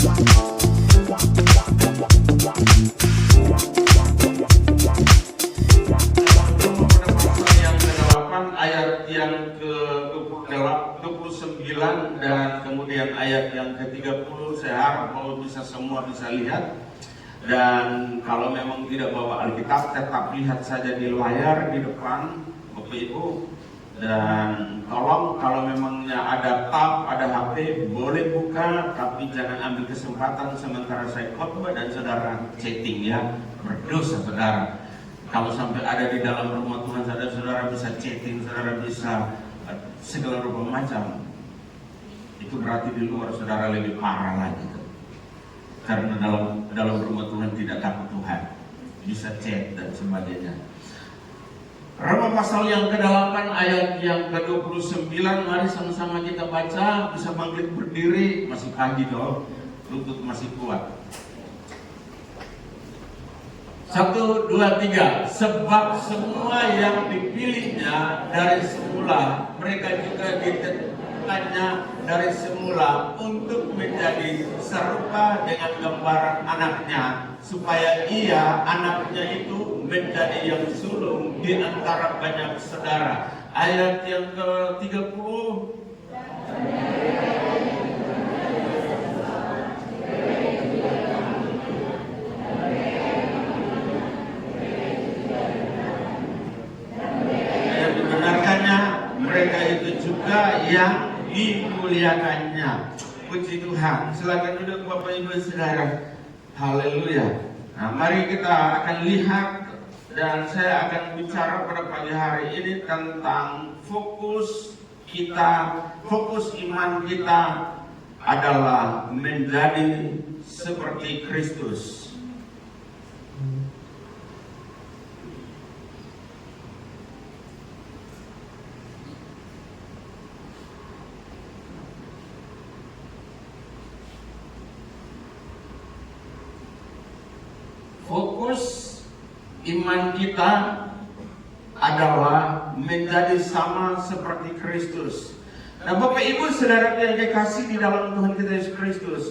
Ayat yang ke-29 dan kemudian ayat yang ke-30, saya harap bahwa semua bisa lihat. Dan kalau memang tidak bawa Alkitab, tetap lihat saja di layar di depan Bapak Ibu. Dan tolong kalau memangnya ada tab, ada HP, boleh buka, tapi jangan ambil kesempatan sementara saya khotbah dan saudara chatting ya, berdosa saudara. Kalau sampai ada di dalam rumah Tuhan, saudara bisa chatting, saudara bisa segala rupa macam, itu berarti di luar saudara lebih parah lagi. Karena dalam rumah Tuhan tidak takut Tuhan, bisa chat dan sebagainya. Roma pasal yang ke-8 ayat yang ke-29, mari sama-sama kita baca. Bisa bangkit berdiri, masih pagi dong, lutut masih kuat. 1, 2, 3. Sebab semua yang dipilihnya dari semula, mereka juga ditentukannya dari semula untuk menjadi serupa dengan gambaran anaknya, supaya ia, anaknya itu, menjadi yang sulung di antara banyak saudara. Ayat yang ke-30. Mereka itu juga yang dimuliakannya. Puji Tuhan. Silakan duduk Bapak Ibu Saudara. Haleluya. Nah, mari kita akan lihat dan saya akan bicara pada pagi hari ini tentang fokus iman kita adalah menjadi seperti Kristus. Fokus iman kita adalah menjadi sama seperti Kristus. Nah, Bapak Ibu Saudara yang dikasih di dalam Tuhan kita Yesus Kristus.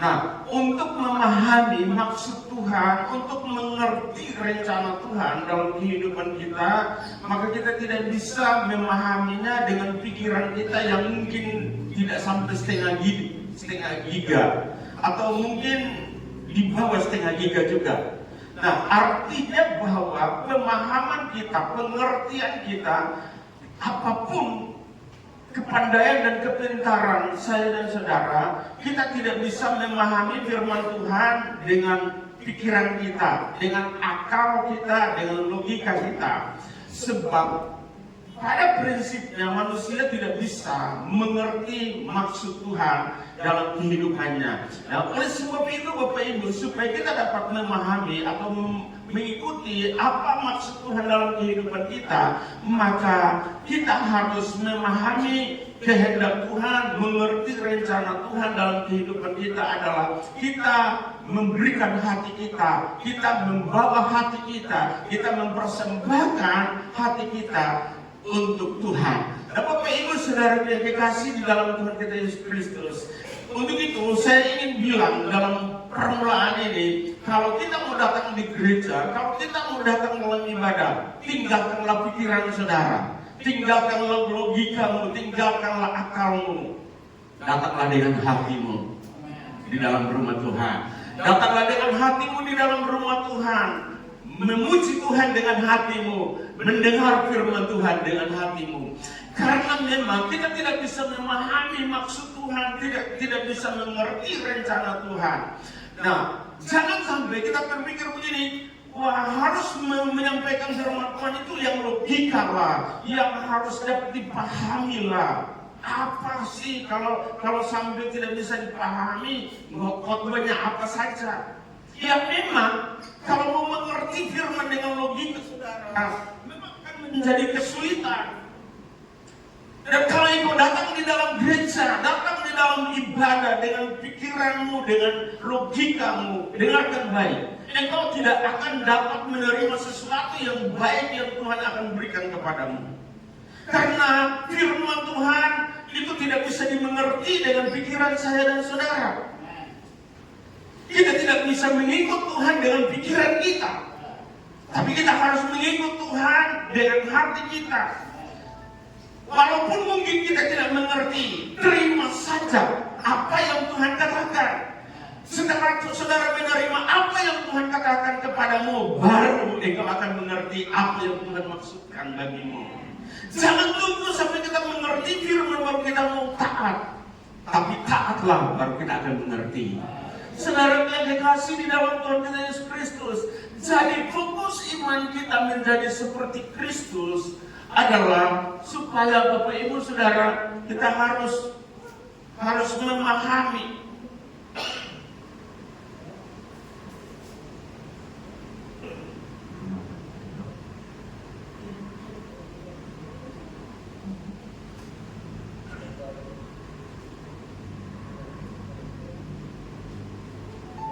Nah, untuk memahami maksud Tuhan, untuk mengerti rencana Tuhan dalam kehidupan kita, maka kita tidak bisa memahaminya dengan pikiran kita yang mungkin tidak sampai setengah giga, atau mungkin di bawah setengah giga juga. Nah, artinya bahwa pemahaman kita, pengertian kita, apapun kepandaian dan kepintaran saya dan saudara, kita tidak bisa memahami firman Tuhan dengan pikiran kita, dengan akal kita, dengan logika kita. Sebab pada prinsipnya manusia tidak bisa mengerti maksud Tuhan dalam kehidupannya. Nah, oleh sebab itu Bapak Ibu, supaya kita dapat memahami atau mengikuti apa maksud Tuhan dalam kehidupan kita, maka kita harus memahami kehendak Tuhan, mengerti rencana Tuhan dalam kehidupan kita adalah kita memberikan hati kita, kita membawa hati kita, kita mempersembahkan hati kita untuk Tuhan. Nah, Bapak Ibu Saudara yang dikasih di dalam Tuhan kita Yesus Kristus, untuk itu saya ingin bilang dalam permulaan ini, kalau kita mau datang di gereja, kalau kita mau datang dalam ibadah, tinggalkanlah pikiran saudara, tinggalkanlah logikamu, tinggalkanlah akalmu, datanglah dengan hatimu di dalam rumah Tuhan. Datanglah dengan hatimu di dalam rumah Tuhan, memuji Tuhan dengan hatimu, mendengar firman Tuhan dengan hatimu. Karena memang kita tidak bisa memahami maksud Tuhan, tidak bisa mengerti rencana Tuhan. Nah, jangan sampai kita berpikir begini, wah, harus menyampaikan firman Tuhan itu yang logika lah, yang harus dapat dipahami lah. Apa sih kalau sampai tidak bisa dipahami, khotbahnya apa saja? Ya memang kalau mau mengerti firman dengan logika saudara, memang akan menjadi kesulitan. Dan kalau engkau datang di dalam gereja, datang di dalam ibadah dengan pikiranmu, dengan logikamu, dengarkan baik, engkau tidak akan dapat menerima sesuatu yang baik yang Tuhan akan berikan kepadamu. Karena firman Tuhan itu tidak bisa dimengerti dengan pikiran saya dan saudara. Kita tidak bisa mengikut Tuhan dengan pikiran kita, tapi kita harus mengikut Tuhan dengan hati kita. Walaupun mungkin kita tidak mengerti, terima saja apa yang Tuhan katakan. Setelah saudara menerima apa yang Tuhan katakan kepadamu, baru engkau akan mengerti apa yang Tuhan maksudkan bagimu. Jangan tunggu sampai kita mengerti firman baru kita mau taat. Tapi taatlah baru kita akan mengerti. Saudara yang dikasih di dalam Tuhan kita Yesus Kristus, jadi fokus iman kita menjadi seperti Kristus adalah supaya Bapak Ibu Saudara kita harus memahami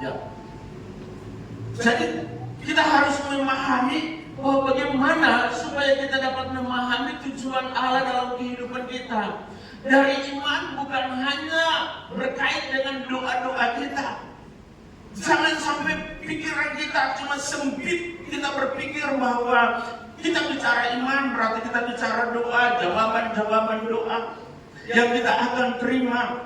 ya. Jadi kita harus memahami bahwa bagaimana supaya kita dapat memahami tujuan Allah dalam kehidupan kita. Dari iman bukan hanya berkait dengan doa-doa kita. Jangan sampai pikiran kita cuma sempit. Kita berpikir bahwa kita bicara iman berarti kita bicara doa, jawaban-jawaban doa yang kita akan terima.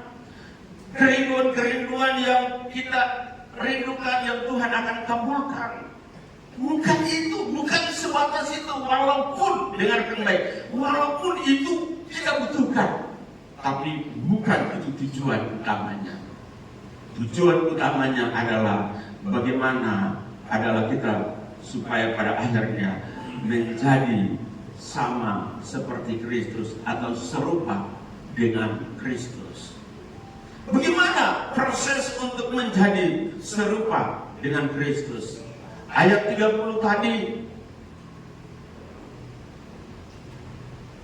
Kerinduan-kerinduan yang kita rindukan yang Tuhan akan kabulkan. Bukan itu, bukan sebatas itu. Walaupun, dengarkan baik, walaupun itu kita butuhkan, tapi bukan itu tujuan utamanya. Tujuan utamanya adalah bagaimana adalah kita supaya pada akhirnya menjadi sama seperti Kristus atau serupa dengan Kristus. Bagaimana proses untuk menjadi serupa dengan Kristus? Ayat 30 tadi.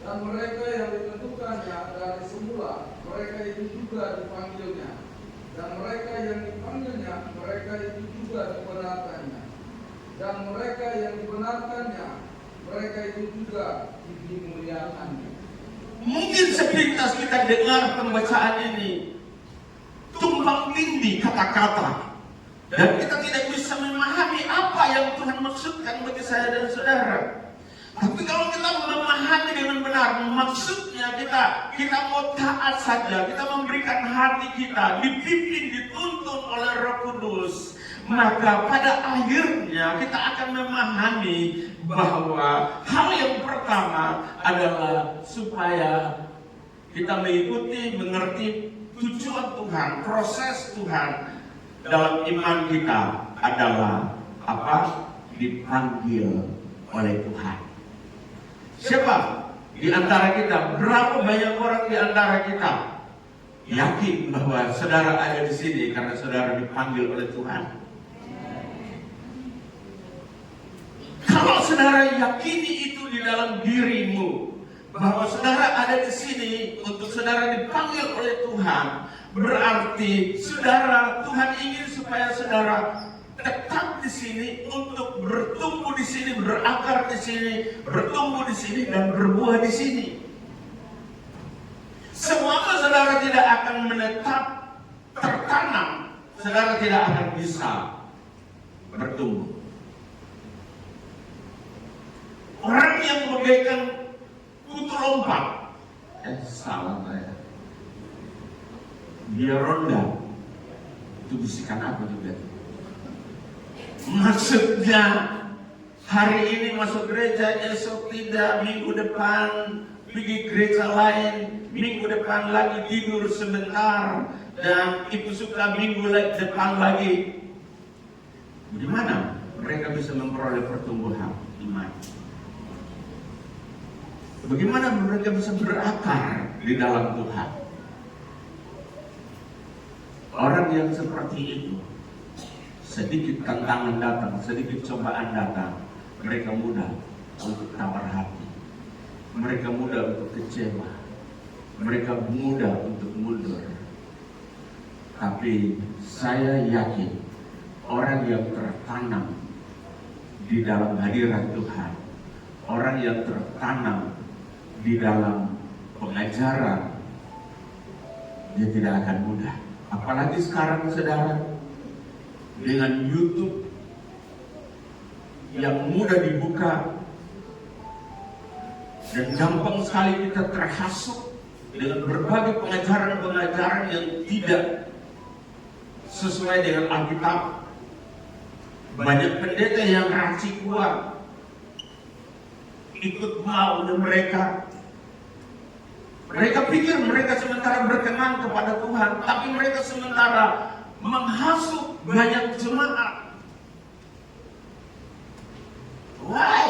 Dan mereka yang ditentukannya dari semula, mereka itu juga dipanggilnya. Dan mereka yang dipanggilnya, mereka itu juga dibenarkannya. Dan mereka yang dibenarkannya, mereka itu juga dimuliakannya. Mungkin sepintas kita dengar pembacaan ini tumpang tindih kata-kata, dan kita tidak bisa memahami apa yang Tuhan maksudkan bagi saya dan saudara. Tapi kalau kita memahami dengan benar, maksudnya kita mau taat saja, kita memberikan hati kita, dipimpin, dituntun oleh Roh Kudus, maka pada akhirnya kita akan memahami bahwa hal yang pertama adalah supaya kita mengikuti, mengerti tujuan Tuhan, proses Tuhan dalam iman kita adalah apa? Dipanggil oleh Tuhan. Siapa di antara kita? Berapa banyak orang di antara kita yakin bahwa saudara ada di sini karena saudara dipanggil oleh Tuhan? Kalau saudara yakini itu di dalam dirimu, bahwa saudara ada di sini untuk saudara dipanggil oleh Tuhan, berarti saudara, Tuhan ingin supaya saudara tetap di sini untuk bertumbuh di sini, berakar di sini, bertumbuh di sini dan berbuah di sini. Selama saudara tidak akan menetap tertanam, saudara tidak akan bisa bertumbuh. Orang yang bagaikan kutu lompat, salah saya. Dia ronda. Itu bisikan apa juga? Maksudnya hari ini masuk gereja, esok tidak, minggu depan pergi gereja lain, minggu depan lagi tidur sebentar, dan itu suka minggu depan lagi. Bagaimana mereka bisa memperoleh pertumbuhan iman? Bagaimana mereka bisa berakar di dalam Tuhan? Orang yang seperti itu, sedikit tantangan datang, sedikit cobaan datang, mereka mudah untuk tawar hati, mereka mudah untuk kecewa, mereka mudah untuk mundur. Tapi saya yakin orang yang tertanam di dalam hadirat Tuhan, orang yang tertanam di dalam pengajaran, dia tidak akan mudah. Apalagi sekarang saudara, dengan YouTube yang mudah dibuka dan gampang sekali kita terhasut dengan berbagai pengajaran-pengajaran yang tidak sesuai dengan Alkitab. Banyak pendeta yang racik uang, ikut maunya mereka. Mereka pikir mereka sementara berkenan kepada Tuhan, tapi mereka sementara menghasut banyak jemaat. Why?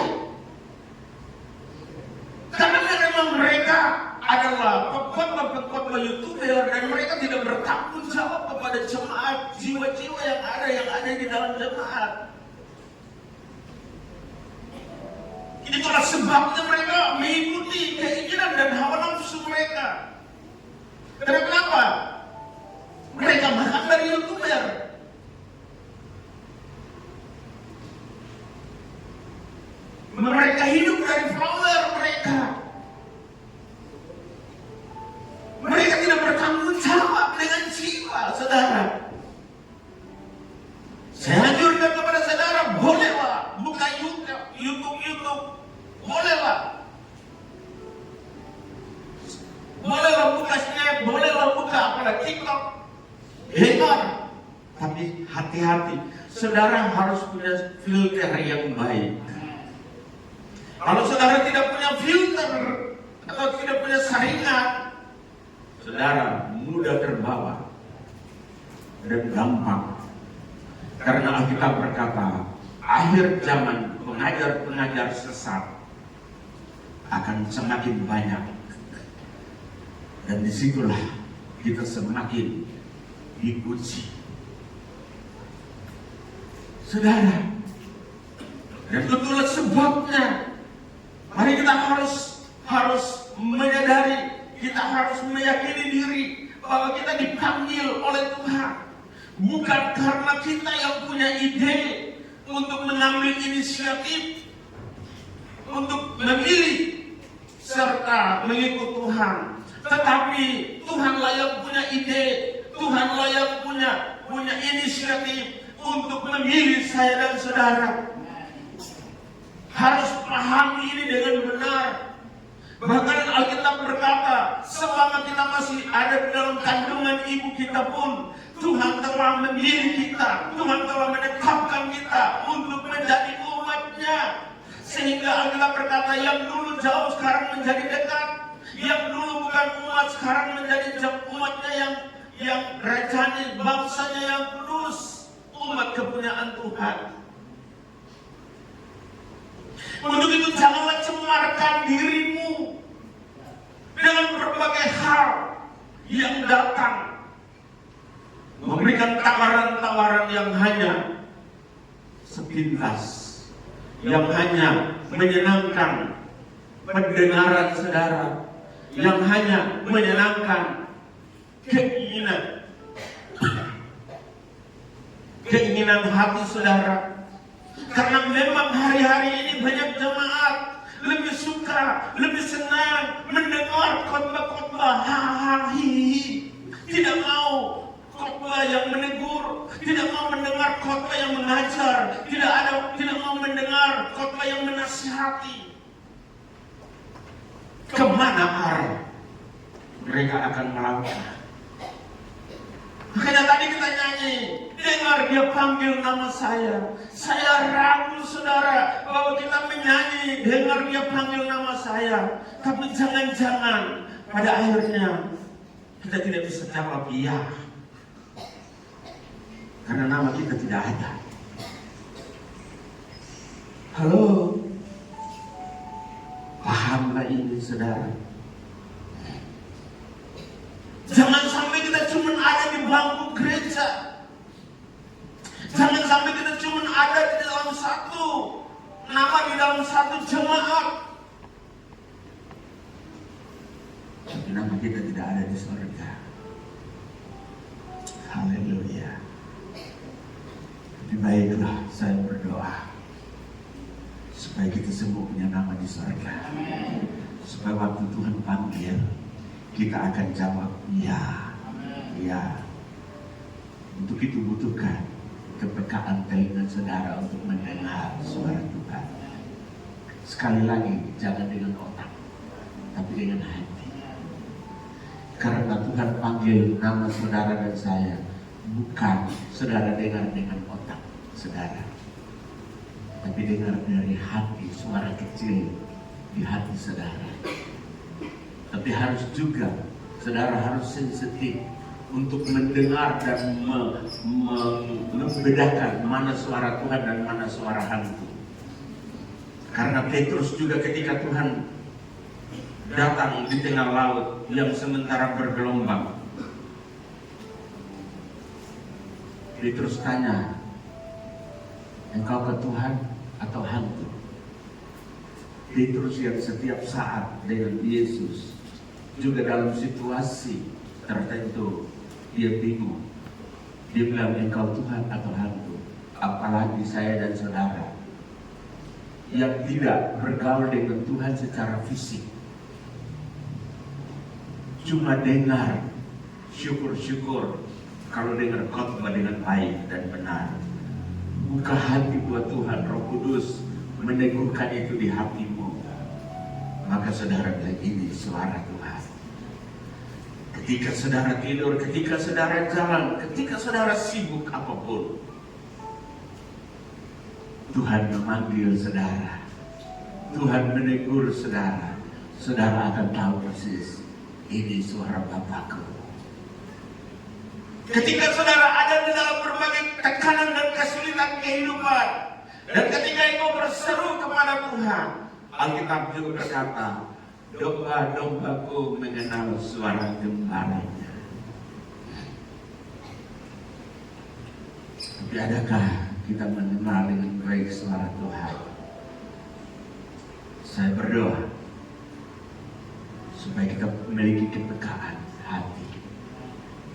Karena memang mereka adalah pengkhotbah YouTuber dan mereka tidak bertanggung jawab kepada jemaat, jiwa-jiwa yang ada di dalam jemaat. Itulah sebabnya mereka mengikuti keinginan dan hawa nafsu mereka. Kenapa? Mereka makan dari YouTuber. Mereka hidup dari follower mereka. Mereka tidak bertanggung jawab dengan jiwa, saudara. Saya anjurkan kepada saudara, bolehlah buka YouTube, bolehlah. Bolehlah buka Snap, bolehlah buka apalagi TikTok. Dengar, tapi hati-hati. Saudara harus punya filter yang baik. Kalau saudara tidak punya filter atau tidak punya saringan, saudara mudah terbawa dan gampang. Karena Alkitab berkata, akhir zaman pengajar-pengajar sesat akan semakin banyak. Dan disitulah kita semakin dipuji. Saudara, dan itulah sebabnya mari kita harus menyadari, kita harus meyakini diri bahwa kita dipanggil oleh Tuhan. Bukan karena kita yang punya ide untuk mengambil inisiatif, untuk memilih serta mengikut Tuhan. Tetapi Tuhanlah yang punya ide, Tuhanlah yang punya inisiatif untuk memilih saya dan saudara. Harus pahami ini dengan benar. Bahkan Alkitab berkata, selama kita masih ada di dalam kandungan ibu kita pun, Tuhan telah memilih kita, Tuhan telah menetapkan kita untuk menjadi umat-Nya. Sehingga Alkitab berkata, yang dulu jauh sekarang menjadi dekat, yang dulu bukan umat sekarang menjadi umat-Nya yang rajani, bangsanya yang kudus, umat kepunyaan Tuhan. Untuk itu janganlah cemarkan dirimu dengan berbagai hal yang datang, memberikan tawaran-tawaran yang hanya sepintas, yang hanya menyenangkan pendengaran saudara, yang hanya menyenangkan keinginan hati saudara. Karena memang hari-hari ini banyak jemaat lebih suka, lebih senang mendengar khotbah-khotbah hahaha. Tidak mau khotbah yang menegur, tidak mau mendengar khotbah yang mengajar, tidak mau mendengar khotbah yang menasihati. Kemana arah mereka akan melangkah? Makanya tadi kita nyanyi, dengar dia panggil nama saya. Saya ragu saudara bahwa kita menyanyi, dengar dia panggil nama saya. Tapi jangan-jangan pada akhirnya kita tidak bisa jawab iya. Karena nama kita tidak ada. Halo, pahamlah ini saudara. Jangan sampai kita cuma ada di bangku gereja. Jangan sampai kita cuma ada di dalam satu nama, di dalam satu jemaat. Tapi nama kita tidak ada di surga. Haleluya. Lebih baiklah saya berdoa supaya kita semua punya nama di surga. Supaya waktu Tuhan panggil, kita akan jawab ya, ya. Untuk itu butuhkan kepekaan telinga saudara untuk mendengar suara Tuhan. Sekali lagi, jangan dengan otak, tapi dengan hati. Karena Tuhan panggil nama saudara dan saya, bukan saudara dengar dengan otak saudara, tapi dengar dari hati, suara kecil di hati saudara. Tapi harus juga, saudara harus sensitif untuk mendengar dan membedakan mana suara Tuhan dan mana suara hantu. Karena Petrus juga ketika Tuhan datang di tengah laut yang sementara bergelombang, Petrus tanya, engkau ke Tuhan atau hantu? Petrus yang setiap saat dengan Yesus, juga dalam situasi tertentu dia bingung. Dia bilang, engkau Tuhan atau hantu? Apalagi saya dan saudara yang tidak bergaul dengan Tuhan secara fisik, cuma dengar, syukur-syukur kalau dengar khotbah dengan baik dan benar. Buka hati buat Tuhan, Roh Kudus meneguhkan itu di hatimu, maka saudara bilang, ini suara Tuhan. Ketika saudara tidur, ketika saudara jalan, ketika saudara sibuk apapun, Tuhan memanggil saudara, Tuhan menegur saudara, saudara akan tahu persis, ini suara Bapakku. Ketika saudara ada di dalam berbagai tekanan dan kesulitan kehidupan, dan ketika engkau berseru kepada Tuhan, Alkitab juga berkata, domba-dombaku mengenal suara gembalanya. Tapi adakah kita mengenal dengan baik suara Tuhan? Saya berdoa supaya kita memiliki kepekaan hati,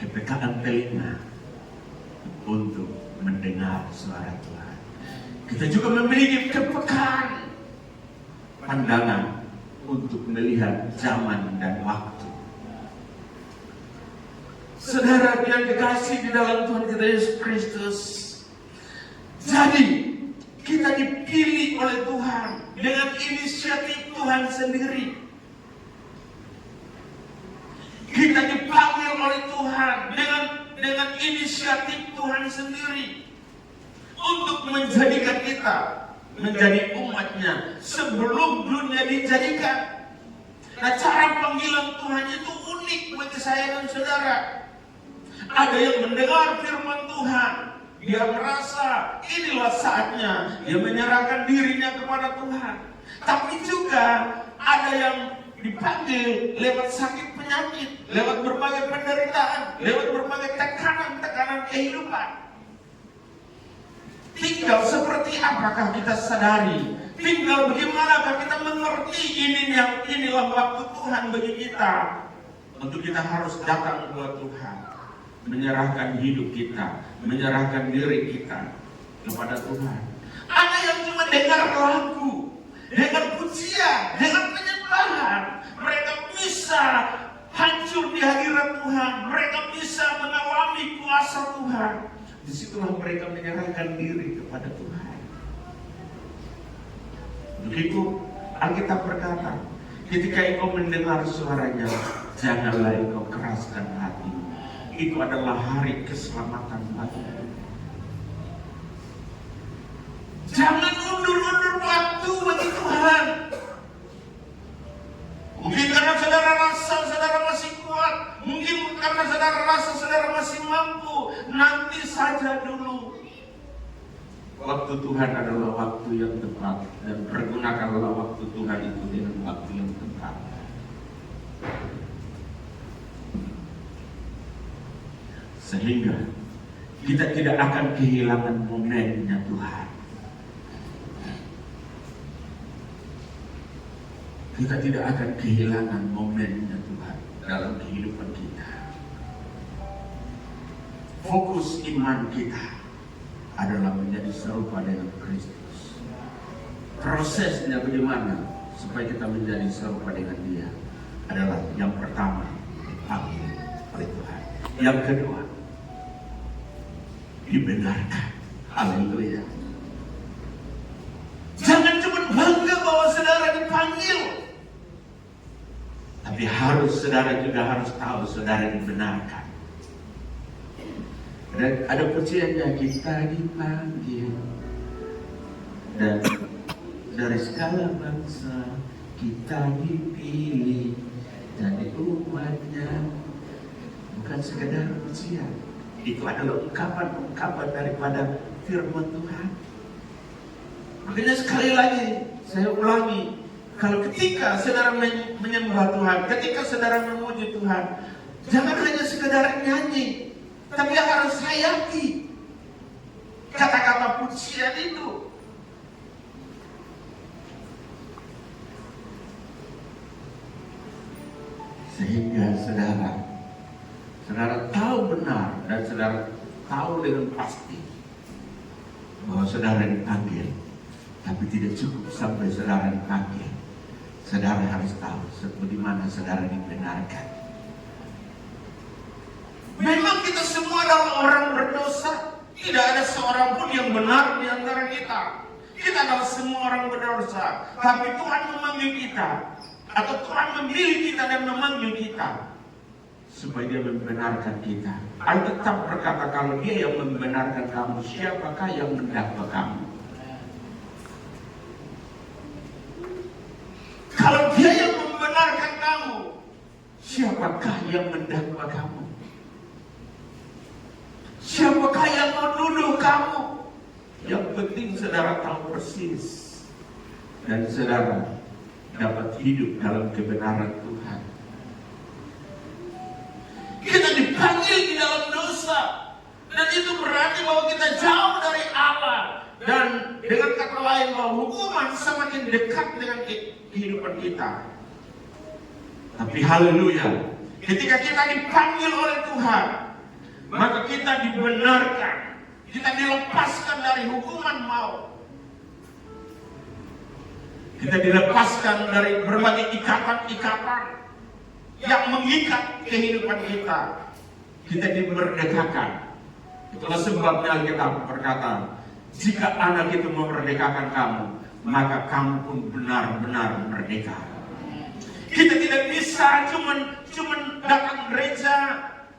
kepekaan telinga untuk mendengar suara Tuhan. Kita juga memiliki kepekaan pandangan untuk melihat zaman dan waktu. Saudara yang dikasih di dalam Tuhan kita Yesus Kristus, jadi kita dipilih oleh Tuhan dengan inisiatif Tuhan sendiri. Kita dipanggil oleh Tuhan dengan inisiatif Tuhan sendiri untuk menjadikan kita menjadi umatnya sebelum dunia dijadikan. Nah, cara panggilan Tuhan itu unik bagi saya dan saudara. Ada yang mendengar firman Tuhan, dia merasa inilah saatnya dia menyerahkan dirinya kepada Tuhan. Tapi juga ada yang dipanggil lewat sakit penyakit, lewat berbagai penderitaan, lewat berbagai tekanan kehidupan. Tinggal seperti apakah kita sadari, tinggal bagaimanakah kita mengerti inilah waktu Tuhan bagi kita. Untuk kita harus datang kepada Tuhan, menyerahkan hidup kita, menyerahkan diri kita kepada Tuhan. Ada yang cuma dengar lagu, dengar pujian, dengar penyembahan, mereka bisa hancur di hadirat Tuhan, mereka bisa mengalami kuasa Tuhan. Disitulah mereka menyerahkan diri kepada Tuhan. Begitu Alkitab berkata, ketika engkau mendengar suaranya, janganlah engkau keraskan hati. Itu adalah hari keselamatan bagimu. Jangan undur-undur waktu bagi Tuhan. Mungkin karena saudara rasa saudara masih kuat, mungkin karena saudara rasa saudara masih mampu, nanti saja dulu. Waktu Tuhan adalah waktu yang tepat, dan pergunakanlah waktu Tuhan itu dengan waktu yang tepat. Sehingga kita tidak akan kehilangan momennya Tuhan. Kita tidak akan kehilangan momennya Tuhan dalam kehidupan kita. Fokus iman kita adalah menjadi serupa dengan Kristus. Prosesnya bagaimana supaya kita menjadi serupa dengan Dia adalah yang pertama, dipanggil oleh Tuhan. Yang kedua, dibenarkan Haleluya. Jangan cuma bangga bahwa saudara dipanggil, tapi saudara juga harus tahu saudara dibenarkan. Dan ada pujiannya, kita dipanggil dan dari segala bangsa kita dipilih jadi umatnya. Bukan sekedar pujian, itu adalah ungkapan daripada firman Tuhan. Makanya sekali lagi saya ulangi, kalau ketika saudara menyembah Tuhan, ketika saudara memuji Tuhan, jangan hanya sekedar nyanyi, tapi harus hayati kata-kata pujian itu. Sehingga saudara tahu benar dan saudara tahu dengan pasti bahwa saudara dipanggil. Tapi tidak cukup sampai saudara dipanggil, saudara harus tahu bagaimana saudara dibenarkan. Memang kita semua adalah orang berdosa. Tidak ada seorang pun yang benar di antara kita. Kita adalah semua orang berdosa. Tapi Tuhan memanggil kita, atau Tuhan memilih kita dan memanggil kita supaya Dia membenarkan kita. Alkitab berkata, kalau Dia yang membenarkan kamu, siapakah yang mendakwa kamu? Kalau Dia yang membenarkan kamu, siapakah yang mendakwa kamu? Siapakah yang menuduh kamu? Yang penting saudara tahu persis, dan saudara dapat hidup dalam kebenaran Tuhan. Kita dipanggil di dalam dosa, dan itu berarti bahwa kita jauh dari Allah. Dan dengan kata lain, bahwa hukuman semakin dekat dengan kehidupan kita. Tapi haleluya, ketika kita dipanggil oleh Tuhan, maka kita dibenarkan, kita dilepaskan dari hukuman maut. Kita dilepaskan dari berbagai ikatan-ikatan yang mengikat kehidupan kita. Kita dimerdekakan. Itulah sebabnya Alkitab berkata, jika anak itu memerdekakan kamu, maka kamu pun benar-benar merdeka. Kita tidak bisa cuman datang gereja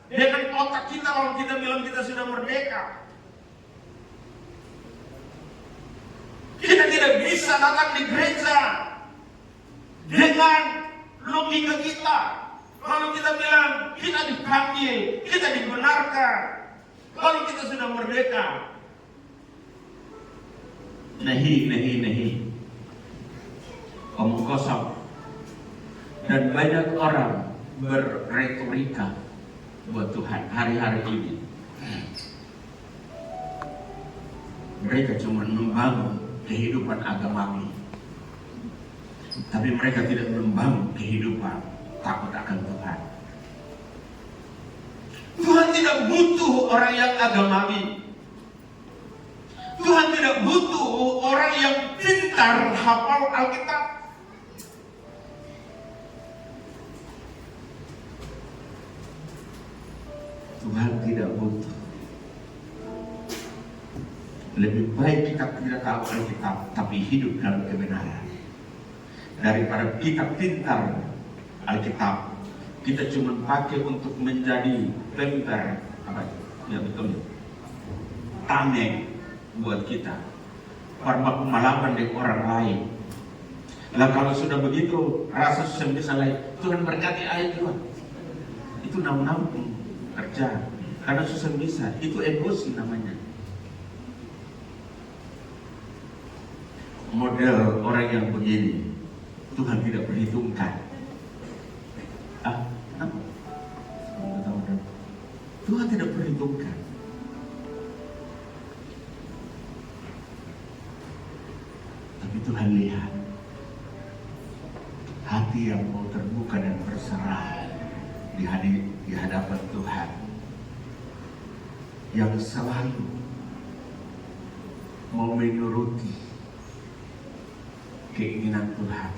dengan otak kita lalu kita bilang kita sudah merdeka. Kita tidak bisa datang di gereja dengan logika kita lalu kita bilang kita dipanggil, kita dibenarkan, lalu kita sudah merdeka. Nahi. Omong kosong. Dan banyak orang berretorika buat Tuhan hari-hari ini. Mereka cuma membangun kehidupan agamawi, tapi mereka tidak membangun kehidupan takut akan Tuhan. Tuhan tidak butuh orang yang agamawi. Tuhan tidak butuh orang yang pintar hafal Alkitab. Tuhan tidak butuh. Lebih baik kita tidak tahu Alkitab tapi hidup dalam kebenaran, daripada kita pintar Alkitab, kita cuma pakai untuk menjadi pember, ya betul, tameng buat kita, pengalaman dari orang lain. Lah kalau sudah begitu rasa susah bisa lain, Tuhan berkati ayat Tuhan. Itu nampung kerja karena susah bisa, itu emosi namanya. Model orang yang begini Tuhan tidak perhitungkan. Kenapa? Tuhan tidak perhitungkan. Tapi Tuhan lihat hati yang mau terbuka dan berserah di hadapan Tuhan, yang selalu mau menuruti keinginan Tuhan.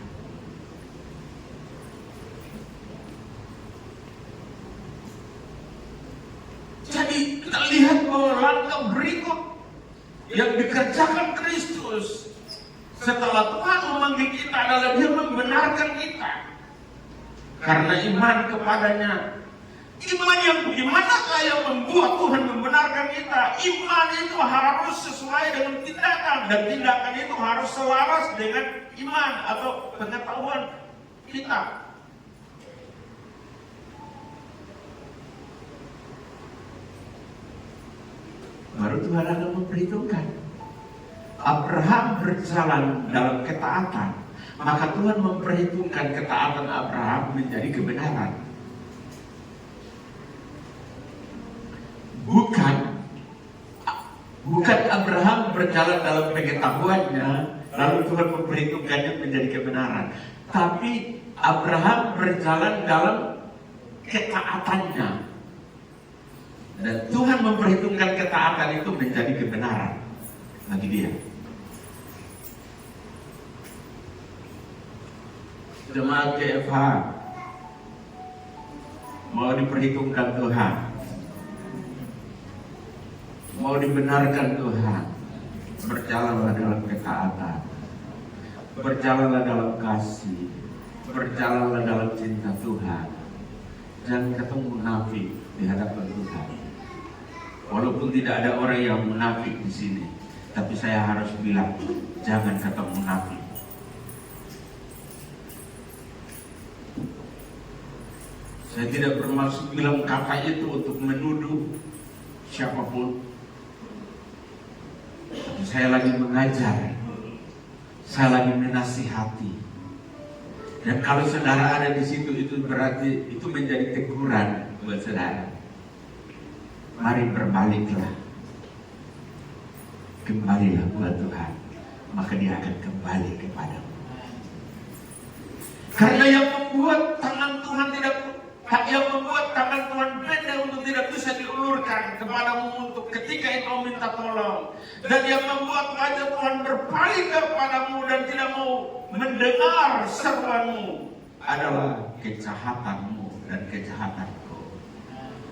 Jadi kita lihat bahwa langkah berikut yang dikerjakan Kristus setelah Tuhan memanggil kita adalah Dia membenarkan kita karena iman kepadanya. Iman yang bagaimanakah yang membuat Tuhan membenarkan kita? Iman itu harus sesuai dengan tindakan, dan tindakan itu harus selaras dengan iman atau pengetahuan kita. Baru Tuhan akan memperhitungkan. Abraham berjalan dalam ketaatan, maka Tuhan memperhitungkan ketaatan Abraham menjadi kebenaran. Bukan Abraham berjalan dalam pengetahuannya, lalu Tuhan memperhitungkannya menjadi kebenaran. Tapi Abraham berjalan dalam ketaatannya, dan Tuhan memperhitungkan ketaatan itu menjadi kebenaran bagi dia. Jemaat GFH mau diperhitungkan Tuhan, mau dibenarkan Tuhan, berjalanlah dalam ketaatan, berjalanlah dalam kasih, berjalanlah dalam cinta Tuhan. Jangan ketemu munafik di hadapan Tuhan. Walaupun tidak ada orang yang munafik di sini, tapi saya harus bilang, jangan ketemu munafik. Saya tidak bermaksud bilang kata itu untuk menuduh siapapun. Tapi saya lagi mengajar, saya lagi menasihati. Dan kalau saudara ada di situ, itu berarti itu menjadi teguran buat saudara. Mari berbaliklah, kembalilah buat Tuhan, maka Dia akan kembali kepadamu. Karena yang membuat tangan Tuhan beda untuk tidak bisa diulurkan kepadamu untuk ketika engkau minta tolong, dan yang membuat wajah Tuhan berpaling kepadamu dan tidak mau mendengar seruanmu adalah kejahatanmu dan kejahatanku.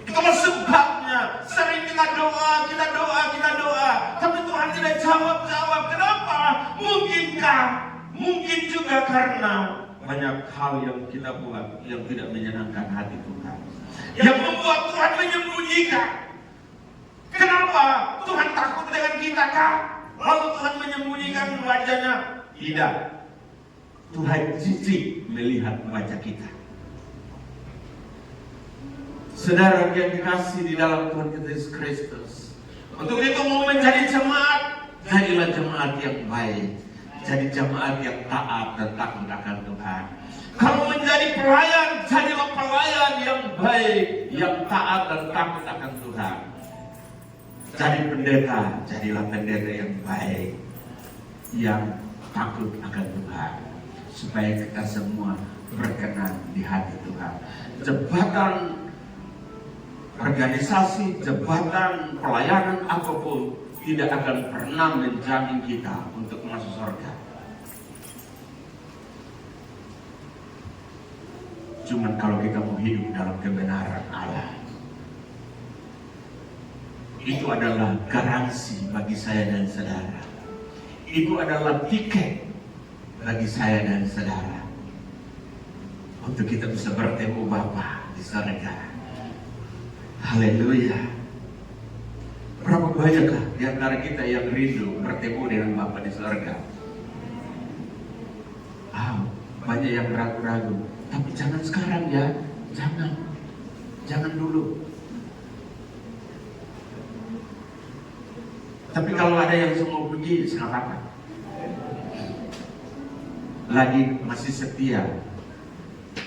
Itulah sebabnya sering kita doa, tapi Tuhan tidak jawab. Kenapa? Mungkin juga karena banyak hal yang kita buat yang tidak menyenangkan hati Tuhan, yang membuat Tuhan menyembunyikan. Kenapa? Tuhan takut dengan kita kah? Lalu Tuhan menyembunyikan wajahnya? Tidak. Tuhan jijik melihat wajah kita. Saudara yang dikasih di dalam Tuhan kita Yesus Kristus, untuk itu mau menjadi jemaat, jadilah jemaat yang baik. Jadi jemaat yang taat dan takut akan Tuhan. Kalau menjadi pelayan, jadilah pelayan yang baik, yang taat dan takut akan Tuhan. Jadi pendeta, jadilah pendeta yang baik, yang takut akan Tuhan, supaya kita semua berkenan di hati Tuhan. Jabatan organisasi, jabatan pelayanan apapun tidak akan pernah menjamin kita untuk masuk surga. Cuman kalau kita mau hidup dalam kebenaran Allah, itu adalah garansi bagi saya dan saudara. Itu adalah tiket bagi saya dan saudara untuk kita bisa bertemu Bapa di surga. Haleluya. Berapa banyakkah di antara kita yang rindu bertemu dengan Bapa di surga? Banyak yang ragu-ragu. Tapi jangan sekarang ya, jangan dulu. Tapi kalau ada yang semua pergi, silakan. Lagi masih setia,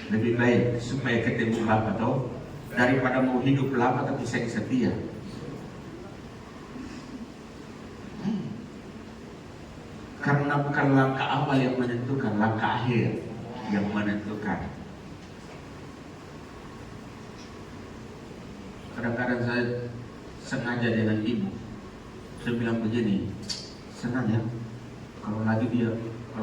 lebih baik supaya ketemu Bapa toh, daripada mau hidup lama tapi saya setia. Karena bukan langkah awal yang menentukan, langkah akhir yang menentukan. Kadang-kadang saya sengaja dengan ibu, saya bilang begini, senang ya kalau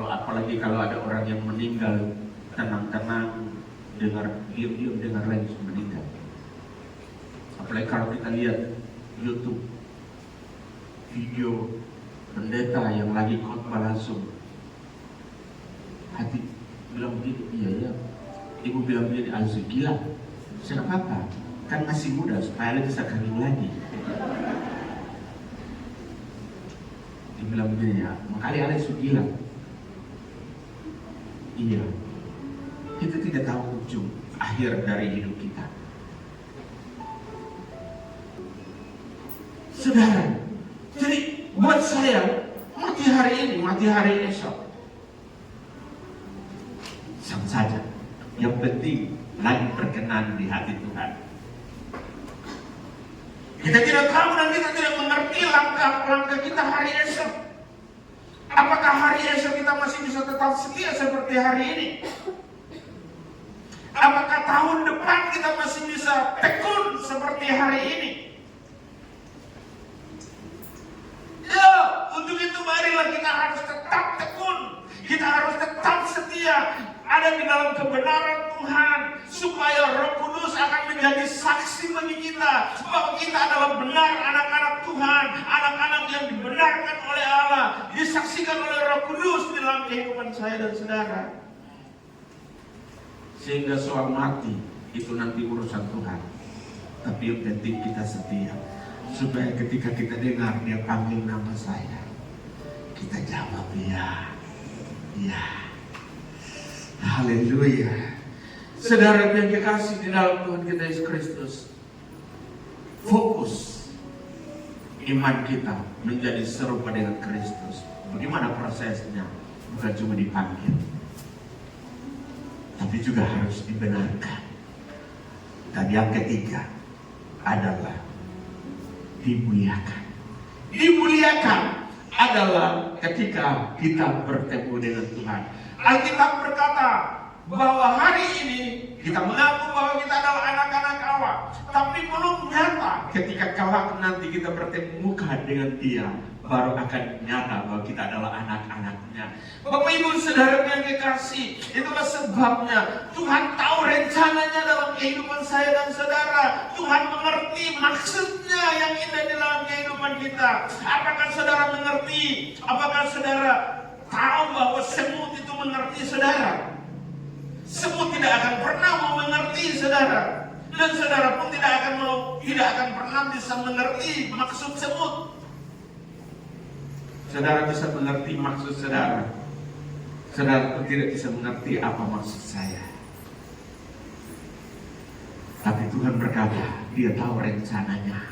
apalagi kalau ada orang yang meninggal, tenang-tenang diam-diam dengar lagi meninggal. Apalagi kalau kita lihat YouTube video pendeta yang lagi khotbah langsung hati bilang begini, iya ya, ibu bilang begini, Alsu gila. Saya apa? Kan masih muda, supaya lebih bisa kawin lagi. Dia bilang begini ya, makanya Alsu gila. Iya, kita tidak tahu ujung akhir dari hidup kita. Saudara, jadi buat saya, mati hari ini, mati hari esok, sama saja. Yang penting lagi berkenan di hati Tuhan. Kita tidak tahu dan kita tidak mengerti langkah-langkah kita hari esok. Apakah hari esok kita masih bisa tetap setia seperti hari ini? Apakah tahun depan kita masih bisa tekun seperti hari ini? Ya, untuk itu marilah kita harus tetap tekun. Kita harus tetap setia ada di dalam kebenaran Tuhan, supaya Roh Kudus akan menjadi saksi bagi kita bahwa kita adalah benar anak-anak Tuhan, anak-anak yang dibenarkan oleh Allah, disaksikan oleh Roh Kudus di dalam kehidupan saya dan saudara. Sehingga soal mati itu nanti urusan Tuhan, tapi yang penting kita setia, supaya ketika kita dengar dia panggil nama saya, kita jawab ya, ya. Haleluya. Saudara yang dikasih di dalam Tuhan kita Yesus Kristus, fokus iman kita menjadi serupa dengan Kristus. Bagaimana prosesnya? Bukan cuma dipanggil, tapi juga harus dibenarkan. Dan yang ketiga adalah dimuliakan. Dimuliakan adalah ketika kita bertemu dengan Tuhan. Alkitab berkata bahwa hari ini kita mengaku bahwa kita adalah anak-anak Allah, tapi belum nyata. Ketika kelak nanti kita bertemu muka dengan Dia, baru akan nyata bahwa kita adalah anak-anaknya. Bapak Ibu Saudara yang dikasih, itulah sebabnya Tuhan tahu rencananya dalam kehidupan saya dan saudara. Tuhan mengerti maksudnya yang indah di dalam kehidupan kita. Apakah saudara mengerti? Apakah saudara tahu bahwa semut itu mengerti saudara? Semut tidak akan pernah mau mengerti saudara, dan saudara pun tidak akan pernah bisa mengerti maksud semut. Saudara bisa mengerti maksud saudara, saudara pun tidak bisa mengerti apa maksud saya. Tapi Tuhan berkata, Dia tahu rencananya.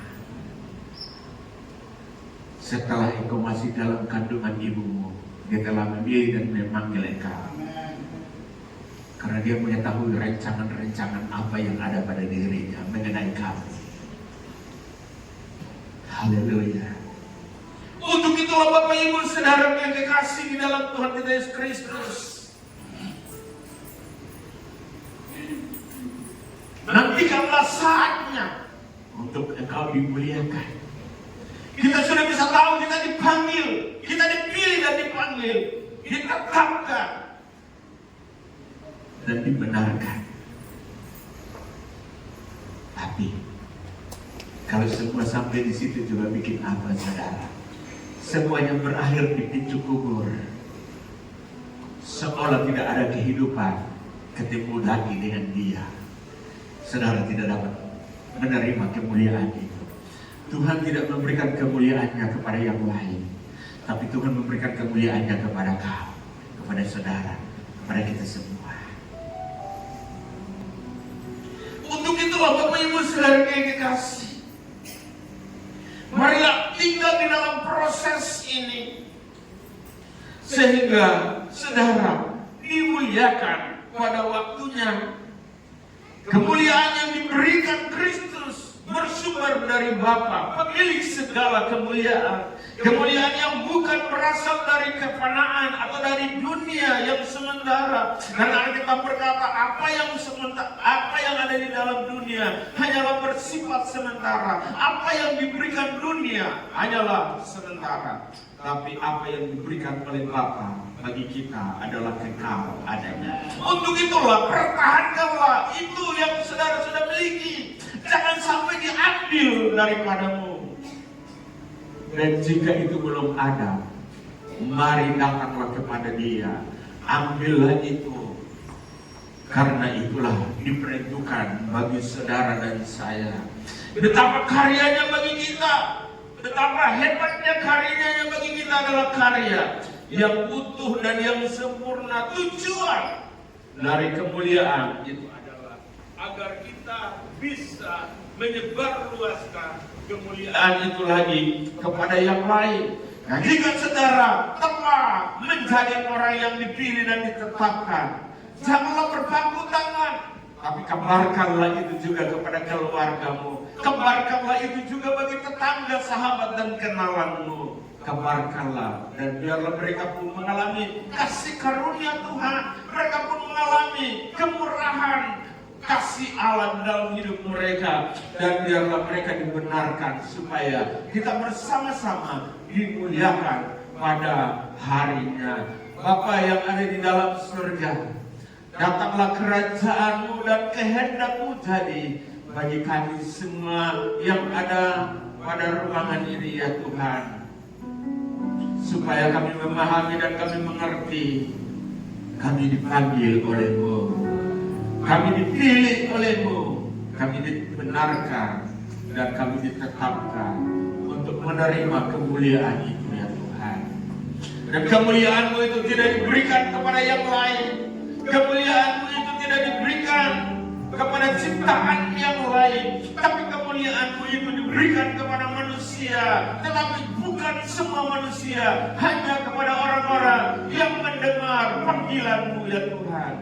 Setelah engkau masih dalam kandungan ibumu, Dia telah memilih dan memanggil engkau. Karena Dia mengetahui rencangan-rencangan apa yang ada pada dirinya mengenai kamu. Haleluya. Untuk itulah Bapak Ibu Saudara yang dikasih di dalam Tuhan kita Yesus Kristus, nantikanlah saatnya untuk engkau dimuliakan. Kita sudah bisa tahu kita dipanggil, kita dipilih dan dipanggil, ditetapkan dan dibenarkan. Tapi kalau semua sampai di situ juga bikin apa saudara? Semuanya berakhir di pintu kubur, seolah tidak ada kehidupan ketemu lagi dengan Dia. Saudara tidak dapat menerima kemuliaan itu. Tuhan tidak memberikan kemuliaannya kepada yang lain, tapi Tuhan memberikan kemuliaannya kepada kau, kepada saudara, kepada kita semua. Untuk itulah Bapak Ibu Saudara yang dikasih, marilah tinggal di dalam proses ini, sehingga saudara dimuliakan pada waktunya. Kemuliaan yang diberikan Kristus bersumber dari Bapa, pemilik segala kemuliaan. Kemuliaan yang bukan berasal dari kefanaan atau dari dunia yang sementara. Karena kita berkata apa yang ada di dalam dunia hanyalah bersifat sementara. Apa yang diberikan dunia hanyalah sementara. Tapi apa yang diberikan oleh Bapa bagi kita adalah kekal adanya. Untuk itulah pertahankanlah itu yang saudara sudah miliki. Jangan sampai diambil daripadamu. Dan jika itu belum ada, Mari datanglah kepada Dia, ambillah itu, karena itulah diperuntukkan bagi saudara dan saya. Betapa karyanya bagi kita, betapa hebatnya karyanya bagi kita adalah karya yang utuh dan yang sempurna. Tujuan dari kemuliaan itu adalah agar kita bisa menyebarluaskan kemuliaan itu lagi kepada yang lain. Nah, jika saudara telah menjadi orang yang dipilih dan ditetapkan, janganlah berpangku tangan, tapi kabarkanlah itu juga kepada keluargamu. Kabarkanlah itu juga bagi tetangga, sahabat, dan kenalanmu. Kabarkanlah, dan biarlah mereka pun mengalami kasih karunia Tuhan. Mereka pun mengalami kemurahan kasih Allah dalam hidup mereka, dan biarlah mereka dibenarkan supaya kita bersama-sama dimuliakan pada harinya. Bapa yang ada di dalam surga, datanglah kerajaan-Mu dan kehendak-Mu jadi bagi kami semua yang ada pada ruangan ini ya Tuhan, supaya kami memahami dan kami mengerti. Kami dipanggil oleh-Mu, kami dipilih oleh-Mu, kami dibenarkan dan kami ditetapkan untuk menerima kemuliaan itu ya Tuhan. Dan kemuliaan-Mu itu tidak diberikan kepada yang lain. Kemuliaan-Mu itu tidak diberikan kepada ciptaan yang lain, tapi kemuliaan-Mu itu diberikan kepada manusia. Tetapi bukan semua manusia, hanya kepada orang-orang yang mendengar panggilan-Mu ya Tuhan.